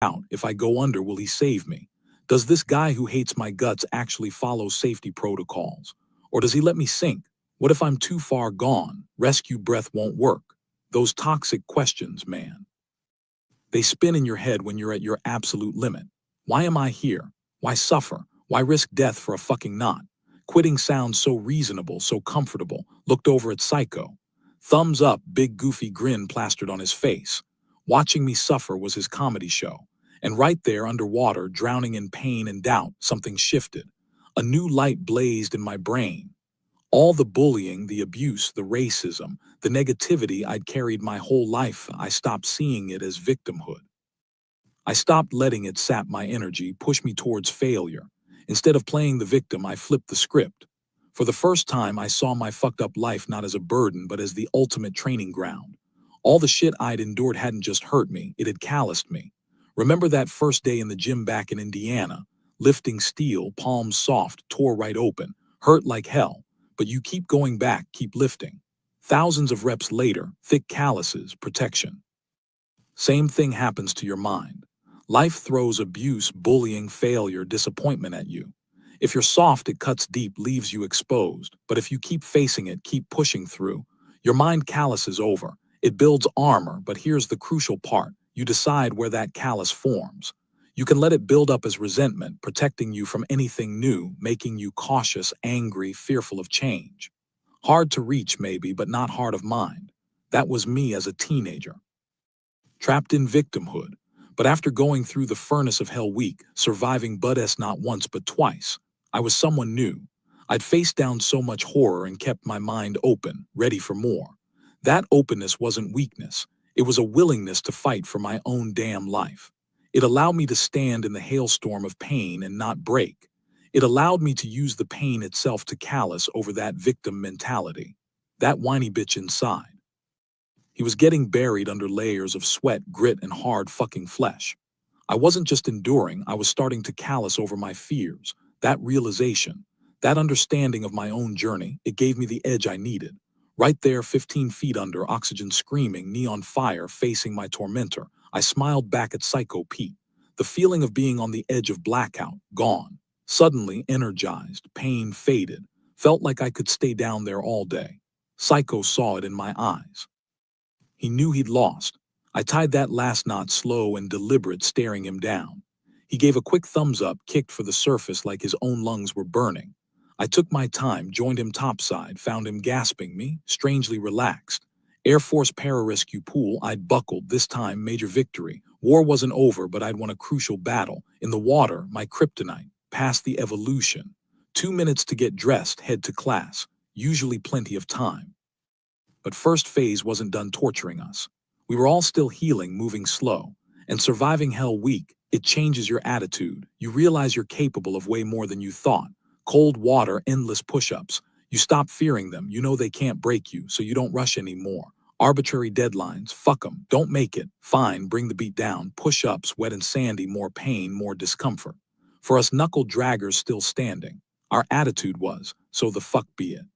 out. If I go under, will he save me? Does this guy who hates my guts actually follow safety protocols? Or does he let me sink? What if I'm too far gone? Rescue breath won't work. Those toxic questions, man. They spin in your head when you're at your absolute limit. Why am I here? Why suffer? Why risk death for a fucking knot? Quitting sounds so reasonable, so comfortable. Looked over at Psycho. Thumbs up, big goofy grin plastered on his face. Watching me suffer was his comedy show. And right there, underwater, drowning in pain and doubt, something shifted. A new light blazed in my brain. All the bullying, the abuse, the racism, the negativity I'd carried my whole life, I stopped seeing it as victimhood. I stopped letting it sap my energy, push me towards failure. Instead of playing the victim, I flipped the script. For the first time, I saw my fucked up life not as a burden, but as the ultimate training ground. All the shit I'd endured hadn't just hurt me, it had calloused me. Remember that first day in the gym back in Indiana? Lifting steel, palms soft, tore right open, hurt like hell. But you keep going back, keep lifting. Thousands of reps later, thick calluses, protection. Same thing happens to your mind. Life throws abuse, bullying, failure, disappointment at you. If you're soft, it cuts deep, leaves you exposed. But if you keep facing it, keep pushing through, your mind calluses over. It builds armor, but here's the crucial part. You decide where that callus forms. You can let it build up as resentment, protecting you from anything new, making you cautious, angry, fearful of change. Hard to reach, maybe, but not hard of mind. That was me as a teenager. Trapped in victimhood. But after going through the furnace of hell week, surviving Bud-S not once but twice, I was someone new. I'd faced down so much horror and kept my mind open, ready for more. That openness wasn't weakness. It was a willingness to fight for my own damn life. It allowed me to stand in the hailstorm of pain and not break. It allowed me to use the pain itself to callous over that victim mentality. That whiny bitch inside. He was getting buried under layers of sweat, grit, and hard fucking flesh. I wasn't just enduring, I was starting to callous over my fears. That realization, that understanding of my own journey, it gave me the edge I needed. Right there, 15 feet under, oxygen screaming, knee on fire, facing my tormentor, I smiled back at Psycho Pete. The feeling of being on the edge of blackout, gone. Suddenly energized, pain faded. Felt like I could stay down there all day. Psycho saw it in my eyes. He knew he'd lost. I tied that last knot slow and deliberate, staring him down. He gave a quick thumbs up, kicked for the surface like his own lungs were burning. I took my time, joined him topside, found him gasping me, strangely relaxed. Air Force pararescue pool, I'd buckled, this time major victory. War wasn't over, but I'd won a crucial battle. In the water, my kryptonite, past the evolution. 2 minutes to get dressed, head to class. Usually plenty of time. But first phase wasn't done torturing us. We were all still healing, moving slow. And surviving hell week, it changes your attitude. You realize you're capable of way more than you thought. Cold water, endless push-ups. You stop fearing them. You know they can't break you, so you don't rush anymore. Arbitrary deadlines, fuck them. Don't make it. Fine, bring the beat down. Push-ups, wet and sandy, more pain, more discomfort. For us knuckle draggers still standing, our attitude was, so the fuck be it.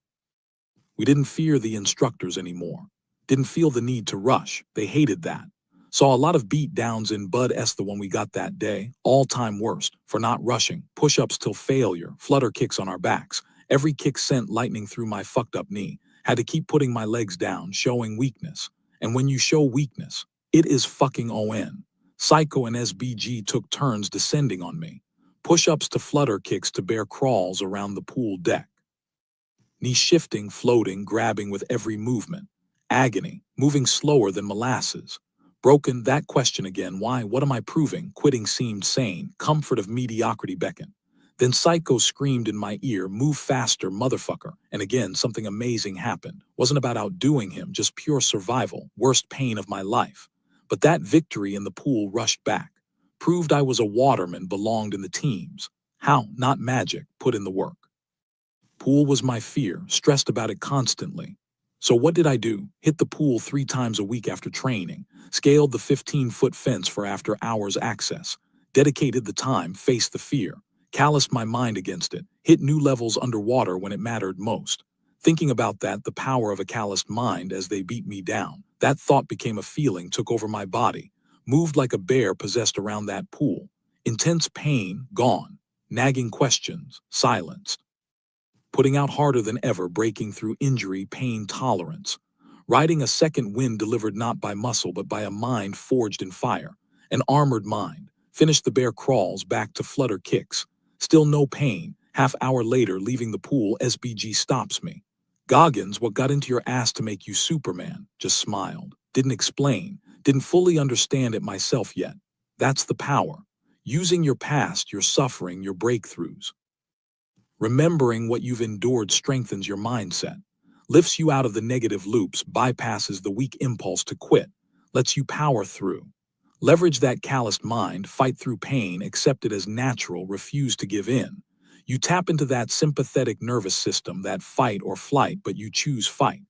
We didn't fear the instructors anymore. Didn't feel the need to rush. They hated that. Saw a lot of beat downs in Bud-S, the one we got that day. All-time worst for not rushing. Push-ups till failure. Flutter kicks on our backs. Every kick sent lightning through my fucked up knee. Had to keep putting my legs down, showing weakness. And when you show weakness, it is fucking ON. Psycho and SBG took turns descending on me. Push-ups to flutter kicks to bear crawls around the pool deck. Knee shifting, floating, grabbing with every movement. Agony, moving slower than molasses. Broken, that question again, why, what am I proving? Quitting seemed sane, comfort of mediocrity beckoned. Then Psycho screamed in my ear, move faster, motherfucker. And again, something amazing happened. Wasn't about outdoing him, just pure survival, worst pain of my life. But that victory in the pool rushed back. Proved I was a waterman, belonged in the teams. How? Not magic, put in the work. Pool was my fear, stressed about it constantly. So what did I do? Hit the pool 3 times a week after training, scaled the 15-foot fence for after-hours access, dedicated the time, faced the fear, calloused my mind against it, hit new levels underwater when it mattered most. Thinking about that, the power of a calloused mind as they beat me down, that thought became a feeling, took over my body. Moved like a bear possessed around that pool. Intense pain, gone. Nagging questions, silenced. Putting out harder than ever, breaking through injury, pain tolerance. Riding a second wind delivered not by muscle but by a mind forged in fire. An armored mind. Finished the bear crawls, back to flutter kicks. Still no pain. Half hour later, leaving the pool, SBG stops me. Goggins, what got into your ass to make you Superman? Just smiled. Didn't explain. Didn't fully understand it myself yet. That's the power. Using your past, your suffering, your breakthroughs. Remembering what you've endured strengthens your mindset, lifts you out of the negative loops, bypasses the weak impulse to quit, lets you power through. Leverage that calloused mind, fight through pain, accept it as natural, refuse to give in. You tap into that sympathetic nervous system, that fight or flight, but you choose fight.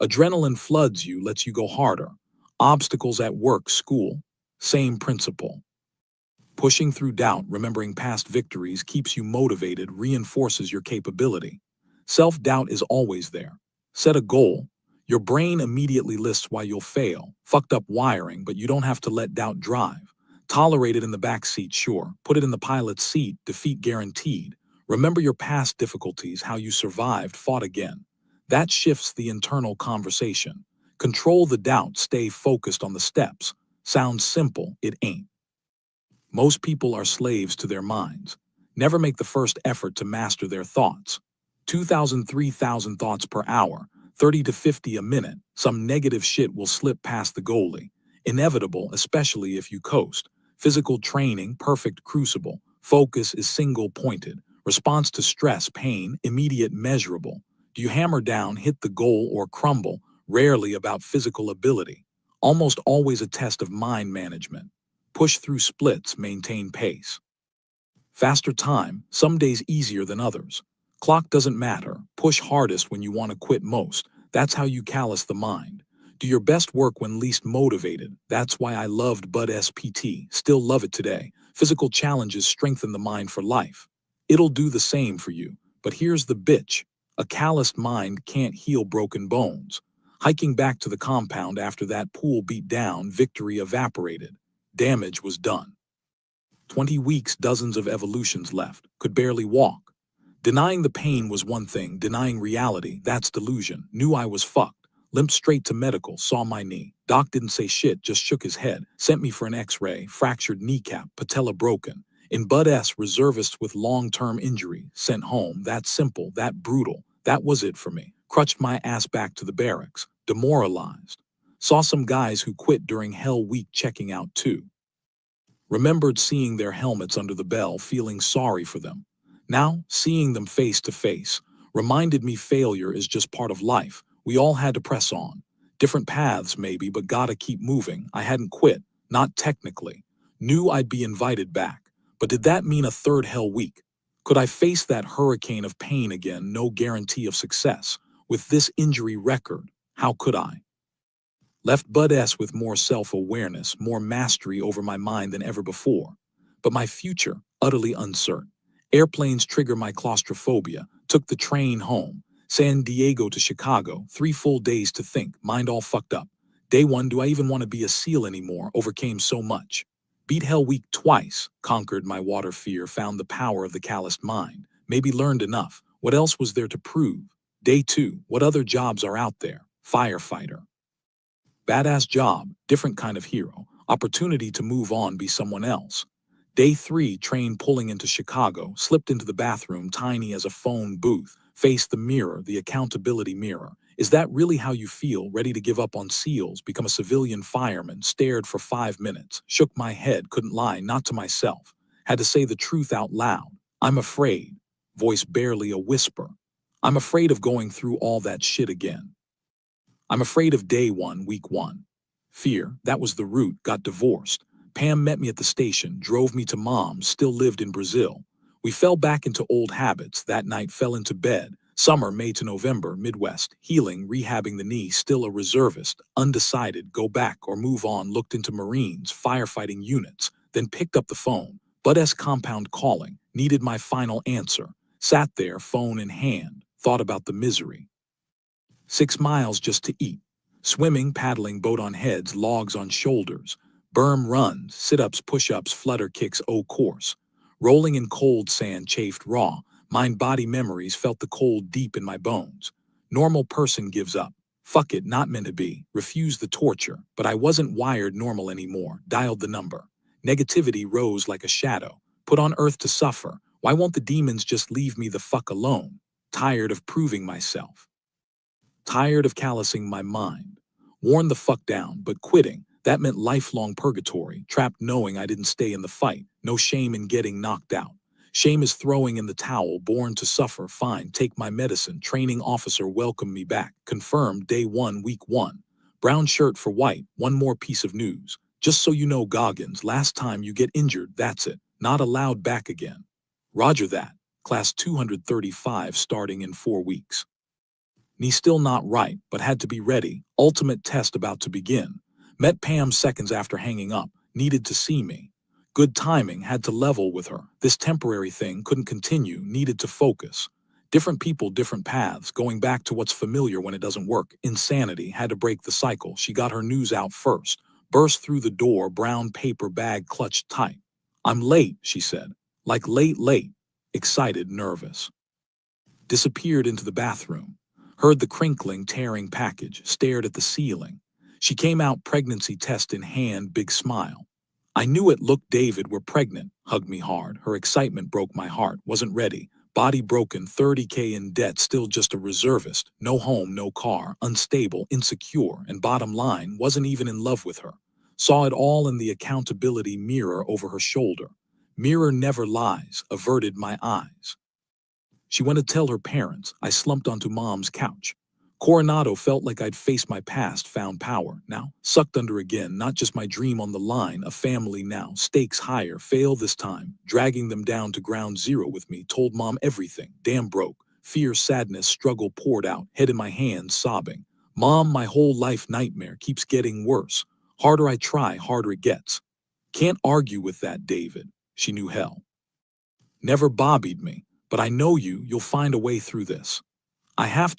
Adrenaline floods you, lets you go harder. Obstacles at work, school, same principle. Pushing through doubt, remembering past victories, keeps you motivated, reinforces your capability. Self-doubt is always there. Set a goal. Your brain immediately lists why you'll fail. Fucked up wiring, but you don't have to let doubt drive. Tolerate it in the back seat, sure. Put it in the pilot's seat, defeat guaranteed. Remember your past difficulties, how you survived, fought again. That shifts the internal conversation. Control the doubt, stay focused on the steps. Sounds simple, it ain't. Most people are slaves to their minds. Never make the first effort to master their thoughts. 2,000, 3,000 thoughts per hour, 30 to 50 a minute. Some negative shit will slip past the goalie. Inevitable, especially if you coast. Physical training, perfect crucible. Focus is single-pointed. Response to stress, pain, immediate, measurable. Do you hammer down, hit the goal, or crumble? Rarely about physical ability. Almost always a test of mind management. Push through splits, maintain pace. Faster time, some days easier than others. Clock doesn't matter. Push hardest when you want to quit most. That's how you callous the mind. Do your best work when least motivated. That's why I loved Bud SPT, still love it today. Physical challenges strengthen the mind for life. It'll do the same for you. But here's the bitch. A calloused mind can't heal broken bones. Hiking back to the compound after that pool beat down, victory evaporated. Damage was done. 20 weeks, dozens of evolutions left, could barely walk. Denying the pain was one thing, denying reality, that's delusion. Knew I was fucked. Limped straight to medical, saw my knee. Doc didn't say shit, just shook his head. Sent me for an x-ray, fractured kneecap, patella broken. In Bud S, reservists with long-term injury, sent home, that simple, that brutal. That was it for me. Crutched my ass back to the barracks, demoralized. Saw some guys who quit during Hell Week checking out too. Remembered seeing their helmets under the bell, feeling sorry for them. Now, seeing them face to face, reminded me failure is just part of life. We all had to press on. Different paths maybe, but gotta keep moving. I hadn't quit, not technically. Knew I'd be invited back. But did that mean a third Hell Week? Could I face that hurricane of pain again? No guarantee of success. With this injury record, how could I? Left Bud S with more self-awareness, more mastery over my mind than ever before. But my future, utterly uncertain. Airplanes trigger my claustrophobia. Took the train home. San Diego to Chicago, 3 full days to think, mind all fucked up. Day 1, do I even want to be a SEAL anymore? Overcame so much. Beat Hell Week twice, conquered my water fear, found the power of the calloused mind. Maybe learned enough. What else was there to prove? Day 2, what other jobs are out there? Firefighter. Badass job, different kind of hero, opportunity to move on, be someone else. Day 3, train pulling into Chicago, slipped into the bathroom, tiny as a phone booth, faced the mirror, the accountability mirror. Is that really how you feel, ready to give up on SEALs, become a civilian fireman, stared for 5 minutes, shook my head, couldn't lie, not to myself. Had to say the truth out loud. I'm afraid. Voice barely a whisper. I'm afraid of going through all that shit again. I'm afraid of day 1, week 1. Fear, that was the root, got divorced. Pam met me at the station, drove me to Mom's, still lived in Brazil. We fell back into old habits, that night fell into bed. Summer, May to November, Midwest, healing, rehabbing the knee, still a reservist, undecided, go back or move on, looked into Marines, firefighting units, then picked up the phone. Bud S compound calling, needed my final answer. Sat there, phone in hand, thought about the misery. 6 miles just to eat. Swimming, paddling, boat on heads, logs on shoulders. Berm runs, sit-ups, push-ups, flutter kicks, course. Rolling in cold sand chafed raw, mind-body memories felt the cold deep in my bones. Normal person gives up. Fuck it, not meant to be. Refused the torture, but I wasn't wired normal anymore. Dialed the number. Negativity rose like a shadow. Put on earth to suffer. Why won't the demons just leave me the fuck alone? Tired of proving myself. Tired of callousing my mind. Worn the fuck down, but quitting. That meant lifelong purgatory, trapped knowing I didn't stay in the fight. No shame in getting knocked out. Shame is throwing in the towel, born to suffer, fine, take my medicine. Training officer welcome me back. Confirmed day 1, week 1. Brown shirt for white, one more piece of news. Just so you know, Goggins, last time you get injured, that's it. Not allowed back again. Roger that. Class 235 starting in 4 weeks. Knee still not right, but had to be ready. Ultimate test about to begin. Met Pam seconds after hanging up. Needed to see me. Good timing, had to level with her. This temporary thing couldn't continue, needed to focus. Different people, different paths, going back to what's familiar when it doesn't work. Insanity, had to break the cycle. She got her news out first. Burst through the door, brown paper bag clutched tight. I'm late, she said. Like late. Excited, nervous. Disappeared into the bathroom. Heard the crinkling, tearing package, stared at the ceiling. She came out, pregnancy test in hand, big smile. I knew it. Look, David, we're pregnant. Hugged me hard. Her excitement broke my heart. Wasn't ready. Body broken, 30K in debt, still just a reservist. No home, no car, unstable, insecure, and bottom line, wasn't even in love with her. Saw it all in the accountability mirror over her shoulder. Mirror never lies, averted my eyes. She went to tell her parents. I slumped onto Mom's couch. Coronado felt like I'd faced my past, found power. Now, sucked under again, not just my dream on the line, a family now. Stakes higher, fail this time. Dragging them down to ground zero with me, told Mom everything. Damn broke. Fear, sadness, struggle poured out, head in my hands, sobbing. Mom, my whole life nightmare keeps getting worse. Harder I try, harder it gets. Can't argue with that, David. She knew hell. Never bobbied me. But I know you'll find a way through this. I have to.